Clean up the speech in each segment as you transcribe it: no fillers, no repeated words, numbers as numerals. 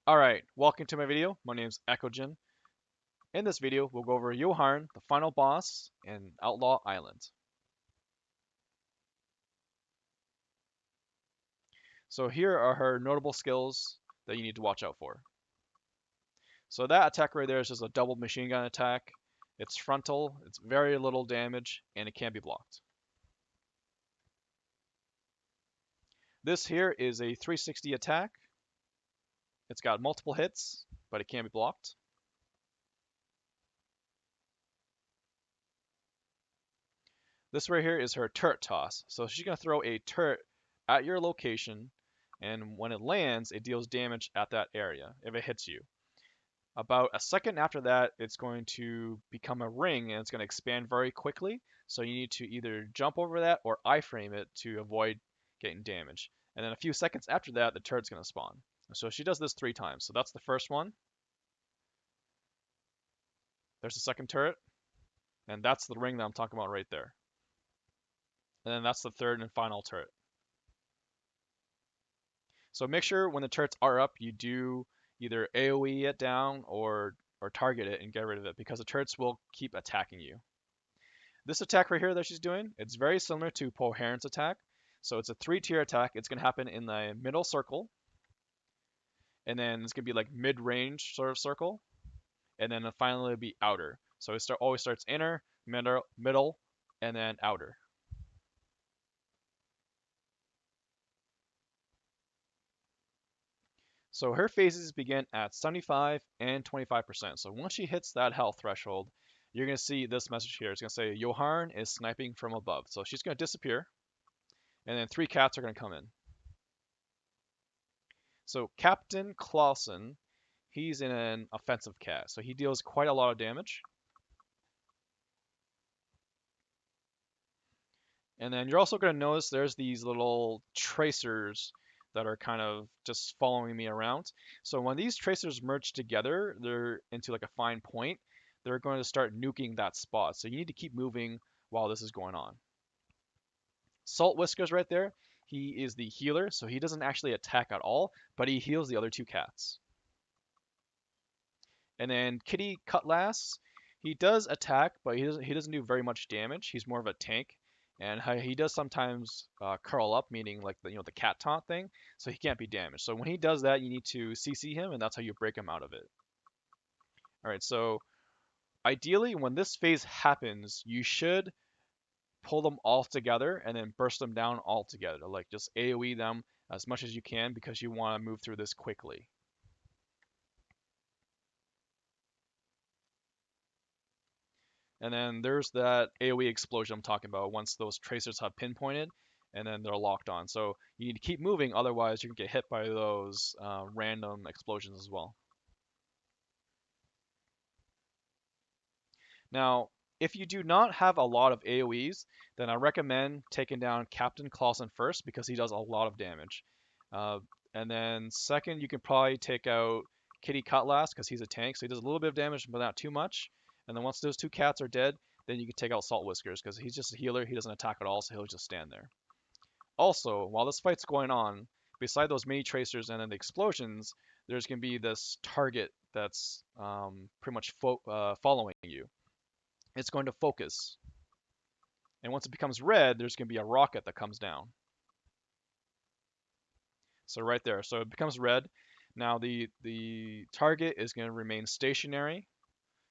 Alright, welcome to my video. My name is Eckogen. In this video, we'll go over Yeoharan, the final boss in Outlaw Island. So here are her notable skills that you need to watch out for. So that attack right there is just a double machine gun attack. It's frontal, it's very little damage, and it can be blocked. This here is a 360 attack. It's got multiple hits, but it can be blocked. This right here is her Hertert Toss. So she's going to throw a turret at your location, and when it lands, it deals damage at that area if it hits you. About a second after that, it's going to become a ring, and it's going to expand very quickly. So you need to either jump over that or iframe it to avoid getting damage. And then a few seconds after that, the turret's going to spawn. So she does this 3 times. So that's the first one. There's the second turret. And that's the ring that I'm talking about right there. And then that's the third and final turret. So make sure when the turrets are up, you do either AoE it down or target it and get rid of it, because the turrets will keep attacking you. This attack right here that she's doing, it's very similar to Poharan's attack. So it's a 3-tier attack. It's going to happen in the middle circle. And then it's going to be like mid-range sort of circle. And then finally it'll be outer. So it always starts inner, middle, and then outer. So her phases begin at 75 and 25%. So once she hits that health threshold, you're going to see this message here. It's going to say Yeoharan is sniping from above. So she's going to disappear, and then 3 cats are going to come in. So Captain Clausen, he's in an offensive cat, so he deals quite a lot of damage. And then you're also going to notice there's these little tracers that are kind of just following me around. So when these tracers merge together, they're into like a fine point, they're going to start nuking that spot. So you need to keep moving while this is going on. Salt Whiskers right there, he is the healer, so he doesn't actually attack at all, but he heals the other 2 cats. And then Kitty Cutlass, he does attack, but he doesn't do very much damage. He's more of a tank, and he does sometimes curl up, meaning like the cat taunt thing, so he can't be damaged. So when he does that, you need to CC him, and that's how you break him out of it. All right, so ideally, when this phase happens, you should pull them all together and then burst them down all together. Like just AoE them as much as you can, because you want to move through this quickly. And then there's that AoE explosion I'm talking about once those tracers have pinpointed, and then they're locked on. So you need to keep moving, otherwise you can get hit by those random explosions as well. Now, if you do not have a lot of AoEs, then I recommend taking down Captain Clausen first, because he does a lot of damage. And then second, you can probably take out Kitty Cutlass, because he's a tank, so he does a little bit of damage, but not too much. And then once those 2 cats are dead, then you can take out Salt Whiskers, because he's just a healer. He doesn't attack at all, so he'll just stand there. Also, while this fight's going on, beside those mini tracers and then the explosions, there's going to be this target that's pretty much following you. It's going to focus. And once it becomes red, there's going to be a rocket that comes down. So right there. So it becomes red. Now the target is going to remain stationary.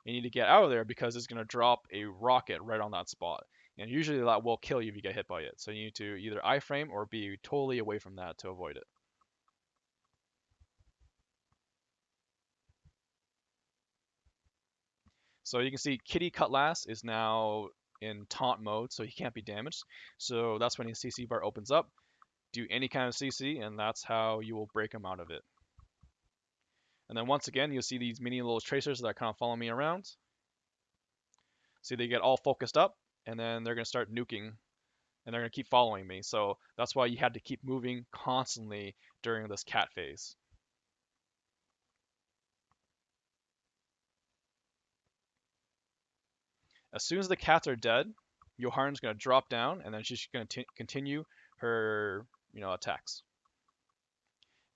You need to get out of there, because it's going to drop a rocket right on that spot. And usually that will kill you if you get hit by it. So you need to either iframe or be totally away from that to avoid it. So you can see Kitty Cutlass is now in taunt mode, so he can't be damaged. So that's when his CC bar opens up. Do any kind of CC, and that's how you will break him out of it. And then once again, you'll see these mini little tracers that kind of follow me around. See, they get all focused up, and then they're going to start nuking, and they're going to keep following me. So that's why you had to keep moving constantly during this cat phase. As soon as the cats are dead, Yeoharan's going to drop down, and then she's going to continue her attacks.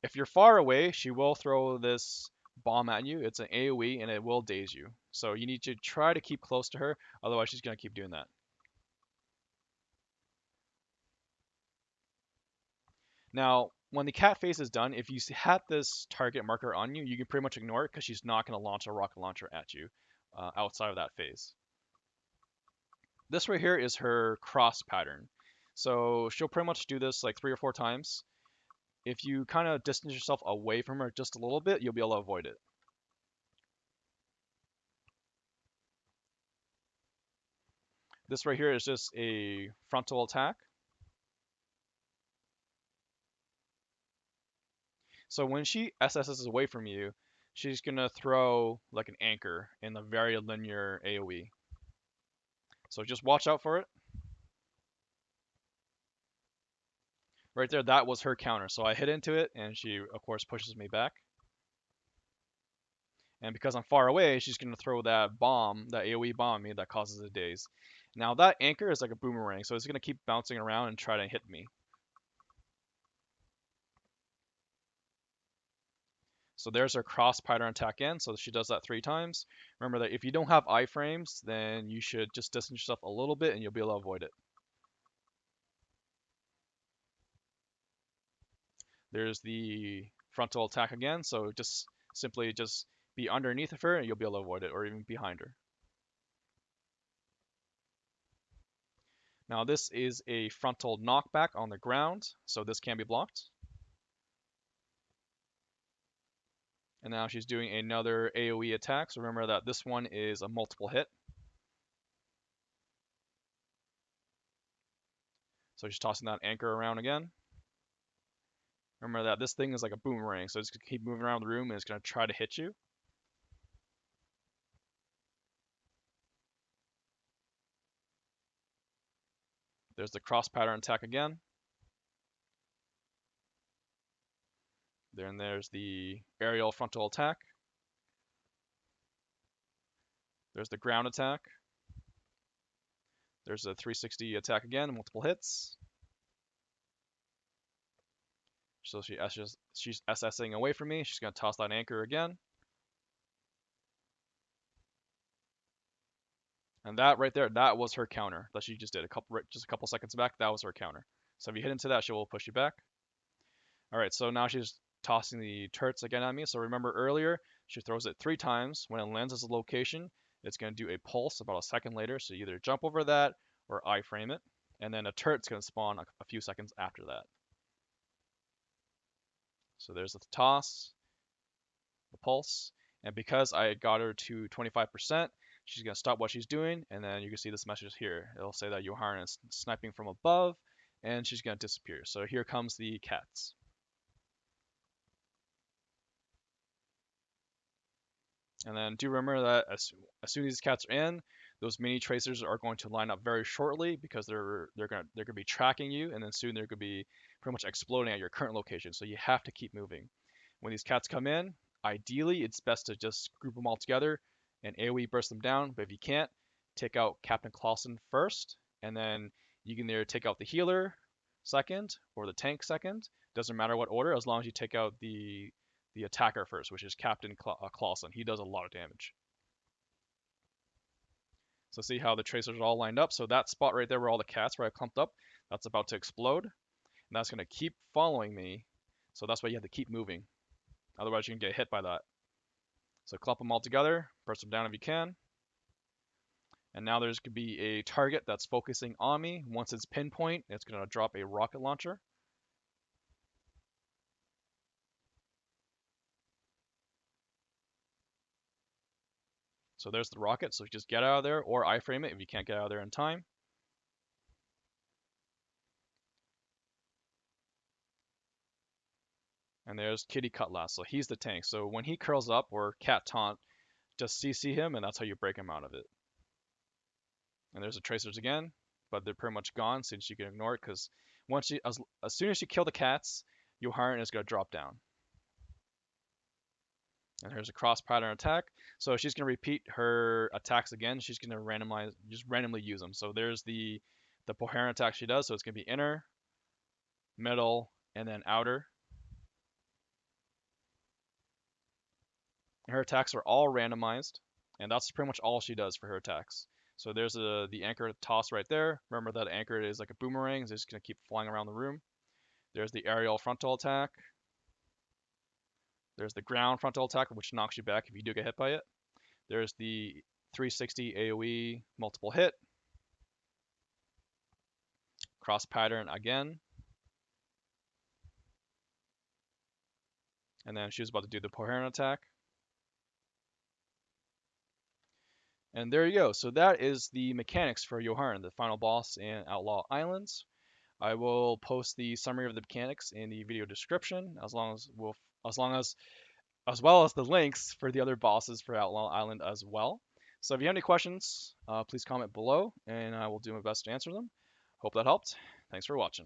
If you're far away, she will throw this bomb at you. It's an AoE and it will daze you. So you need to try to keep close to her, otherwise she's going to keep doing that. Now, when the cat phase is done, if you had this target marker on you, you can pretty much ignore it because she's not going to launch a rocket launcher at you outside of that phase. This right here is her cross pattern. So she'll pretty much do this like 3 or 4 times. If you kind of distance yourself away from her just a little bit, you'll be able to avoid it. This right here is just a frontal attack. So when she SSs away from you, she's going to throw like an anchor in the very linear AoE. So just watch out for it. Right there, that was her counter. So I hit into it, and she, of course, pushes me back. And because I'm far away, she's going to throw that bomb, that AoE bomb at me that causes a daze. Now that anchor is like a boomerang, so it's going to keep bouncing around and try to hit me. So there's her cross pattern attack in, so she does that 3 times. Remember that if you don't have iframes, then you should just distance yourself a little bit and you'll be able to avoid it. There's the frontal attack again, so just simply just be underneath of her and you'll be able to avoid it, or even behind her. Now this is a frontal knockback on the ground, so this can be blocked. And now she's doing another AoE attack, so remember that this one is a multiple hit. So she's tossing that anchor around again. Remember that this thing is like a boomerang, so it's going to keep moving around the room and it's going to try to hit you. There's the cross pattern attack again. Then there's the aerial frontal attack. There's the ground attack. There's a 360 attack again, multiple hits. So she's SSing away from me. She's going to toss that anchor again. And that right there, that was her counter that she just did just a couple seconds back. That was her counter. So if you hit into that, she will push you back. All right, so now she's tossing the turrets again at me. So remember earlier, she throws it 3 times. When it lands as a location, it's going to do a pulse about a second later. So you either jump over that or iframe it. And then a turret's going to spawn a few seconds after that. So there's the toss, the pulse. And because I got her to 25%, she's going to stop what she's doing. And then you can see this message here. It'll say that Yeoharan is sniping from above. And she's going to disappear. So here comes the cats. And then do remember that as soon as these cats are in, those mini tracers are going to line up very shortly because they're gonna be tracking you, and then soon they're gonna be pretty much exploding at your current location. So you have to keep moving. When these cats come in, ideally it's best to just group them all together and AoE burst them down. But if you can't, take out Captain Clausen first, and then you can either take out the healer second or the tank second. Doesn't matter what order, as long as you take out the attacker first, which is Captain Clausen. He does a lot of damage. So see how the tracers are all lined up? So that spot right there where all the cats where I clumped up, that's about to explode. And that's going to keep following me. So that's why you have to keep moving. Otherwise you can get hit by that. So clump them all together, burst them down if you can. And now there's going to be a target that's focusing on me. Once it's pinpoint, it's going to drop a rocket launcher. So there's the rocket, so just get out of there or iframe it if you can't get out of there in time. And there's Kitty Cutlass, so he's the tank. So when he curls up or cat taunt, just CC him and that's how you break him out of it. And there's the tracers again, but they're pretty much gone since you can ignore it because as soon as you kill the cats, Yeoharan is going to drop down. And here's a cross pattern attack. So she's going to repeat her attacks again. She's going to randomly use them. So there's the Poharan attack she does. So it's going to be inner, middle, and then outer. And her attacks are all randomized, and that's pretty much all she does for her attacks. So there's the anchor toss right there. Remember that anchor is like a boomerang, it's just gonna keep flying around the room. There's the aerial frontal attack. There's the ground frontal attack, which knocks you back if you do get hit by it. There's the 360 AoE multiple hit. Cross pattern again. And then she was about to do the Poharan Attack. And there you go. So that is the mechanics for Yeoharan, the final boss in Outlaw Islands. I will post the summary of the mechanics in the video description, as well as the links for the other bosses for Outlaw Island as well. So if you have any questions, please comment below, and I will do my best to answer them. Hope that helped. Thanks for watching.